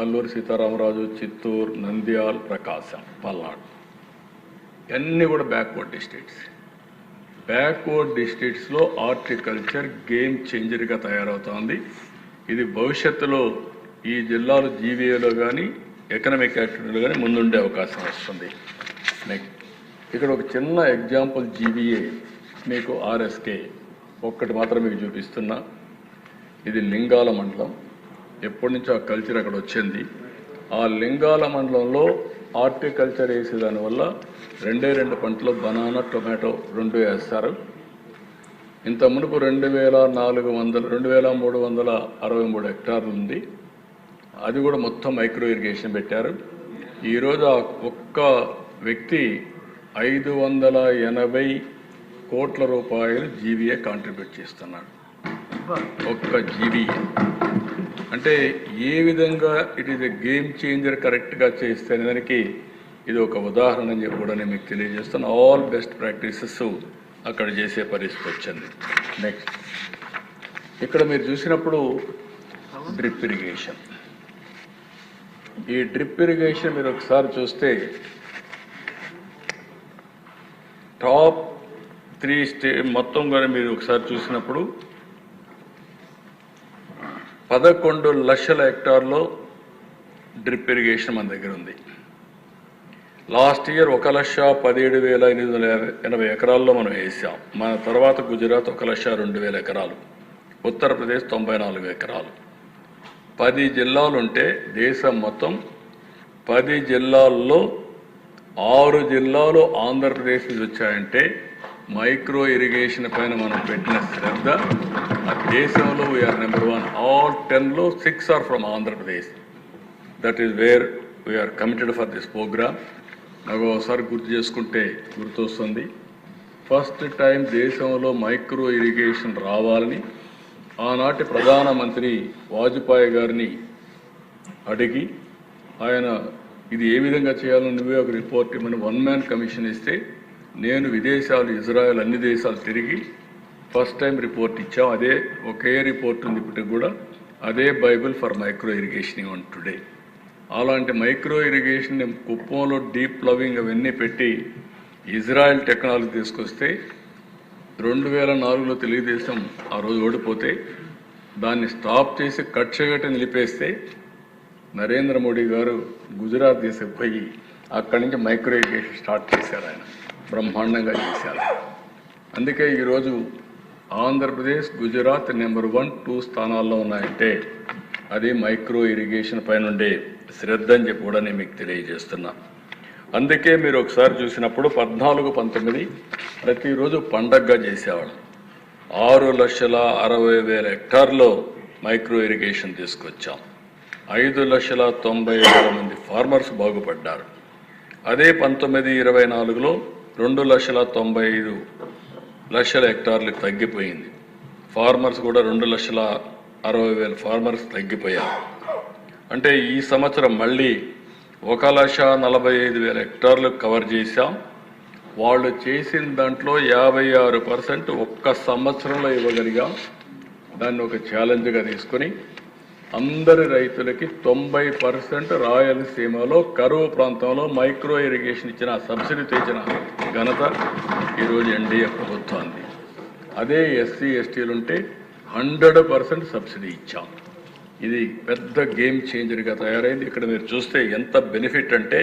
అల్లూరు సీతారామరాజు, చిత్తూరు, నంద్యాల, ప్రకాశం, పల్నాడు అన్నీ కూడా backward districts. Backward డిస్ట్రిక్ట్స్లో హార్టికల్చర్ గేమ్ చేంజర్గా తయారవుతోంది. ఇది భవిష్యత్తులో ఈ జిల్లాలు జీవీఏలో కానీ ఎకనామిక్ యాక్టివిటీలో కానీ ముందుండే అవకాశం వస్తుంది. నెక్స్ట్ ఇక్కడ ఒక చిన్న ఎగ్జాంపుల్ జీవీఏ మీకు ఆర్ఎస్కే ఒక్కటి మాత్రం మీకు చూపిస్తున్నా. ఇది లింగాల మండలం. ఎప్పటి నుంచో ఆ కల్చర్ అక్కడ వచ్చింది. ఆ లింగాల మండలంలో హార్టికల్చర్ వేసే దానివల్ల 2 పంటలు బనానా, టొమాటో 2 వేస్తారు. ఇంత మునుపు 2363 హెక్టార్లు ఉంది. అది కూడా మొత్తం మైక్రో ఇరిగేషన్ పెట్టారు. ఈరోజు ఆ ఒక్క వ్యక్తి 580 కోట్ల రూపాయలు జీవీఏ కాంట్రిబ్యూట్ చేస్తున్నాడు. ఒక్క జీవీఏ అంటే ఏ విధంగా it is a game changer కరెక్ట్గా చేస్తే దానికి ఇది ఒక ఉదాహరణ అని చెప్పి కూడా నేను మీకు తెలియజేస్తాను. ఆల్ బెస్ట్ ప్రాక్టీసెస్ అక్కడ చేసే పరిస్థితి వచ్చింది. నెక్స్ట్ ఇక్కడ మీరు చూసినప్పుడు డ్రిప్ ఇరిగేషన్. ఈ డ్రిప్ ఇరిగేషన్ మీరు ఒకసారి చూస్తే టాప్ 3 మొత్తం కూడా మీరు ఒకసారి చూసినప్పుడు 11 లక్షల హెక్టార్లో డ్రిప్ ఇరిగేషన్ మన దగ్గర ఉంది. లాస్ట్ ఇయర్ 1,17,880 ఎకరాల్లో మనం వేసాం. మన తర్వాత గుజరాత్ 1,02,000 ఎకరాలు, ఉత్తరప్రదేశ్ 94 ఎకరాలు. 10 జిల్లాలు ఉంటే దేశం మొత్తం 10 జిల్లాల్లో 6 జిల్లాలు ఆంధ్రప్రదేశ్ నుంచి వచ్చాయంటే మైక్రో ఇరిగేషన్ పైన మనం పెట్టిన శ్రద్ధ ఆ దేశంలో we are number 1. All 10లో 6 are from Andhra Pradesh. That is where we are committed for this programme. నాకు ఒకసారి గుర్తు చేసుకుంటే గుర్తొస్తుంది, ఫస్ట్ టైం దేశంలో మైక్రో ఇరిగేషన్ రావాలని ఆనాటి ప్రధానమంత్రి వాజ్పేయి గారిని అడిగి ఆయన ఇది ఏ విధంగా చేయాలో నువ్వే ఒక రిపోర్ట్ ఇవ్వమని 1 మ్యాన్ కమిషన్ ఇస్తే నేను విదేశాలు, ఇజ్రాయెల్ అన్ని దేశాలు తిరిగి ఫస్ట్ టైం రిపోర్ట్ ఇచ్చాం. అదే ఒకే రిపోర్ట్ ఉంది ఇప్పటికి కూడా. అదే bible for micro irrigation even today. అలాంటి మైక్రో ఇరిగేషన్ కుప్పంలో డీప్ ప్లవింగ్ అవన్నీ పెట్టి ఇజ్రాయెల్ టెక్నాలజీ తీసుకొస్తే 2004లో తెలుగుదేశం ఆ రోజు ఓడిపోతే దాన్ని స్టాప్ చేసి కక్షగట్ట నిలిపేస్తే నరేంద్ర మోడీ గారు గుజరాత్ తీసుకుపోయి అక్కడి నుంచి మైక్రో ఇరిగేషన్ స్టార్ట్ చేశారు. ఆయన బ్రహ్మాండంగా చేశారు. అందుకే ఈరోజు ఆంధ్రప్రదేశ్, గుజరాత్ నెంబర్ 1, 2 స్థానాల్లో ఉన్నాయంటే అది మైక్రో ఇరిగేషన్ పైన ఉండే శ్రద్ధ అని చెప్పి కూడా నేను మీకు తెలియజేస్తున్నా. అందుకే మీరు ఒకసారి చూసినప్పుడు 14, 19 ప్రతిరోజు పండగగా చేసేవాళ్ళు. 6,60,000 హెక్టార్లో మైక్రో ఇరిగేషన్ తీసుకొచ్చాం. 5,90,000 మంది ఫార్మర్స్ బాగుపడ్డారు. అదే 19-24లో 2,95,000 హెక్టార్లకు తగ్గిపోయింది. ఫార్మర్స్ కూడా 2,60,000 ఫార్మర్స్ తగ్గిపోయారు. అంటే ఈ సంవత్సరం మళ్ళీ 1,45,000 హెక్టార్లు కవర్ చేశాం. వాళ్ళు చేసిన దాంట్లో 56% ఒక్క సంవత్సరంలో ఇవ్వగలిగాం. దాన్ని ఒక ఛాలెంజ్గా తీసుకొని అందరి రైతులకి 90% రాయలసీమలో కరువు ప్రాంతంలో మైక్రో ఇరిగేషన్ ఇచ్చిన సబ్సిడీ తెచ్చిన ఘనత ఈరోజు ఎన్డీఏ ప్రభుత్వాన్ని. అదే ఎస్సీ ఎస్టీలు ఉంటే 100% సబ్సిడీ ఇచ్చాం. ఇది పెద్ద గేమ్ చేంజర్గా తయారైంది. ఇక్కడ మీరు చూస్తే ఎంత బెనిఫిట్ అంటే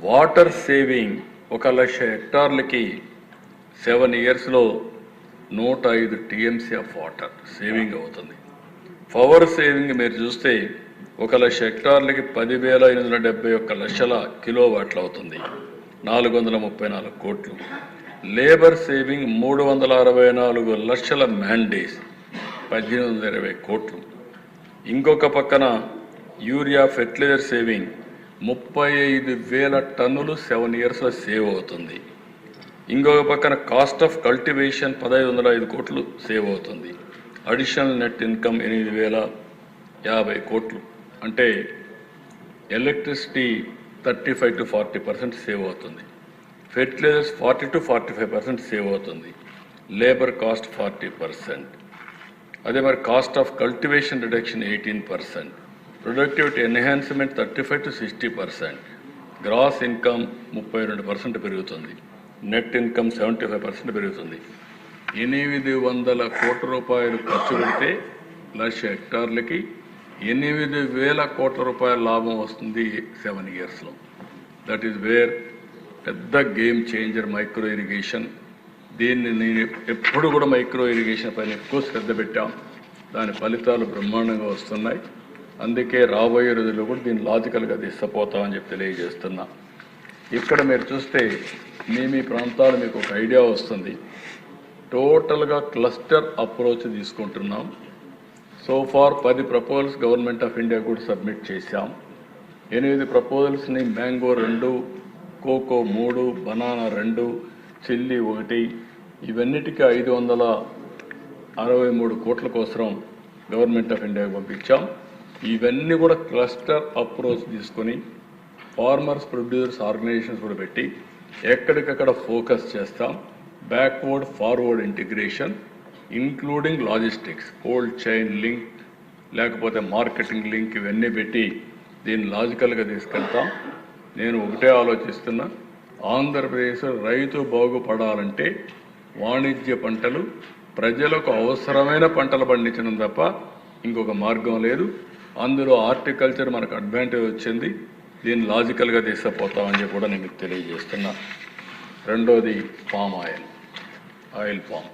వాటర్ సేవింగ్ 1,00,000 హెక్టార్లకి 7 ఇయర్స్లో 105 TMC ఆఫ్ వాటర్ సేవింగ్ అవుతుంది. పవర్ సేవింగ్ మీరు చూస్తే 1,00,000 హెక్టార్లకి 10,871 కిలోవాట్లు అవుతుంది, 434 కోట్లు. లేబర్ సేవింగ్ 364 లక్షల మ్యాన్ డేస్, 1820 కోట్లు. ఇంకొక పక్కన యూరియా ఫెర్టిలైజర్ సేవింగ్ 35,000 టన్నులు 7 ఇయర్స్లో సేవ్ అవుతుంది. ఇంకొక పక్కన కాస్ట్ ఆఫ్ కల్టివేషన్ 1,505 కోట్లు సేవ్ అవుతుంది. అడిషనల్ నెట్ ఇన్కమ్ 8,050 కోట్లు. అంటే ఎలక్ట్రిసిటీ 35 to 40% సేవ్ అవుతుంది. ఫెర్టిలైజర్స్ 40 to 45% సేవ్ అవుతుంది. Labour cost 40%. అదే మరి cost of cultivation reduction 18%. Productivity enhancement 35 to 60%, gross income 32% పెరుగుతుంది, నెట్ ఇన్కమ్ 75% పెరుగుతుంది. 800 కోట్ల రూపాయలు ఖర్చు పెడితే 1,00,000 హెక్టార్లకి 8,000 కోట్ల రూపాయల లాభం వస్తుంది 7 yearsలో. దట్ ఈస్ వేర్ పెద్ద గేమ్ చేంజర్ మైక్రో ఇరిగేషన్. దీన్ని నేను ఎప్పుడు కూడా మైక్రో ఇరిగేషన్ పైన ఎక్కువ శ్రద్ధ పెట్టాం. దాని ఫలితాలు బ్రహ్మాండంగా వస్తున్నాయి. అందుకే రాబోయే రోజుల్లో కూడా దీన్ని లాజికల్గా తీసుకుపోతామని చెప్పి తెలియజేస్తున్నా. ఇక్కడ మీరు చూస్తే మీ ప్రాంతాలు మీకు ఒక ఐడియా వస్తుంది. టోటల్గా క్లస్టర్ అప్రోచ్ తీసుకుంటున్నాం. So far 10 proposals government of India కూడా సబ్మిట్ చేశాం. 8 ప్రపోజల్స్ని మ్యాంగో 2, కోకో 3, బనానా 2, చిల్లీ 1, ఇవన్నిటికీ 563 కోట్ల కోసం గవర్నమెంట్ ఆఫ్ ఇండియాకి పంపించాం. ఇవన్నీ కూడా క్లస్టర్ అప్రోచ్ తీసుకొని ఫార్మర్స్ ప్రొడ్యూసర్స్ ఆర్గనైజేషన్స్ కూడా పెట్టి ఎక్కడికక్కడ ఫోకస్ చేస్తాం. Backward forward integration including logistics, cold chain link, లేకపోతే మార్కెటింగ్ లింక్, ఇవన్నీ పెట్టి దీన్ని లాజికల్గా తీసుకెళ్తాం. నేను ఒకటే ఆలోచిస్తున్నా, ఆంధ్రప్రదేశ్ రైతు బాగుపడాలంటే వాణిజ్య పంటలు, ప్రజలకు అవసరమైన పంటలు పండించడం తప్ప ఇంకొక మార్గం లేదు. అందులో హార్టికల్చర్ మనకు అడ్వాంటేజ్ వచ్చింది. దీన్ని లాజికల్గా తీసుకుపోతామని చెప్పి కూడా నేను మీకు తెలియజేస్తున్నా. రెండోది పామ్ ఆయిల్, ఆయిల్ పామ్.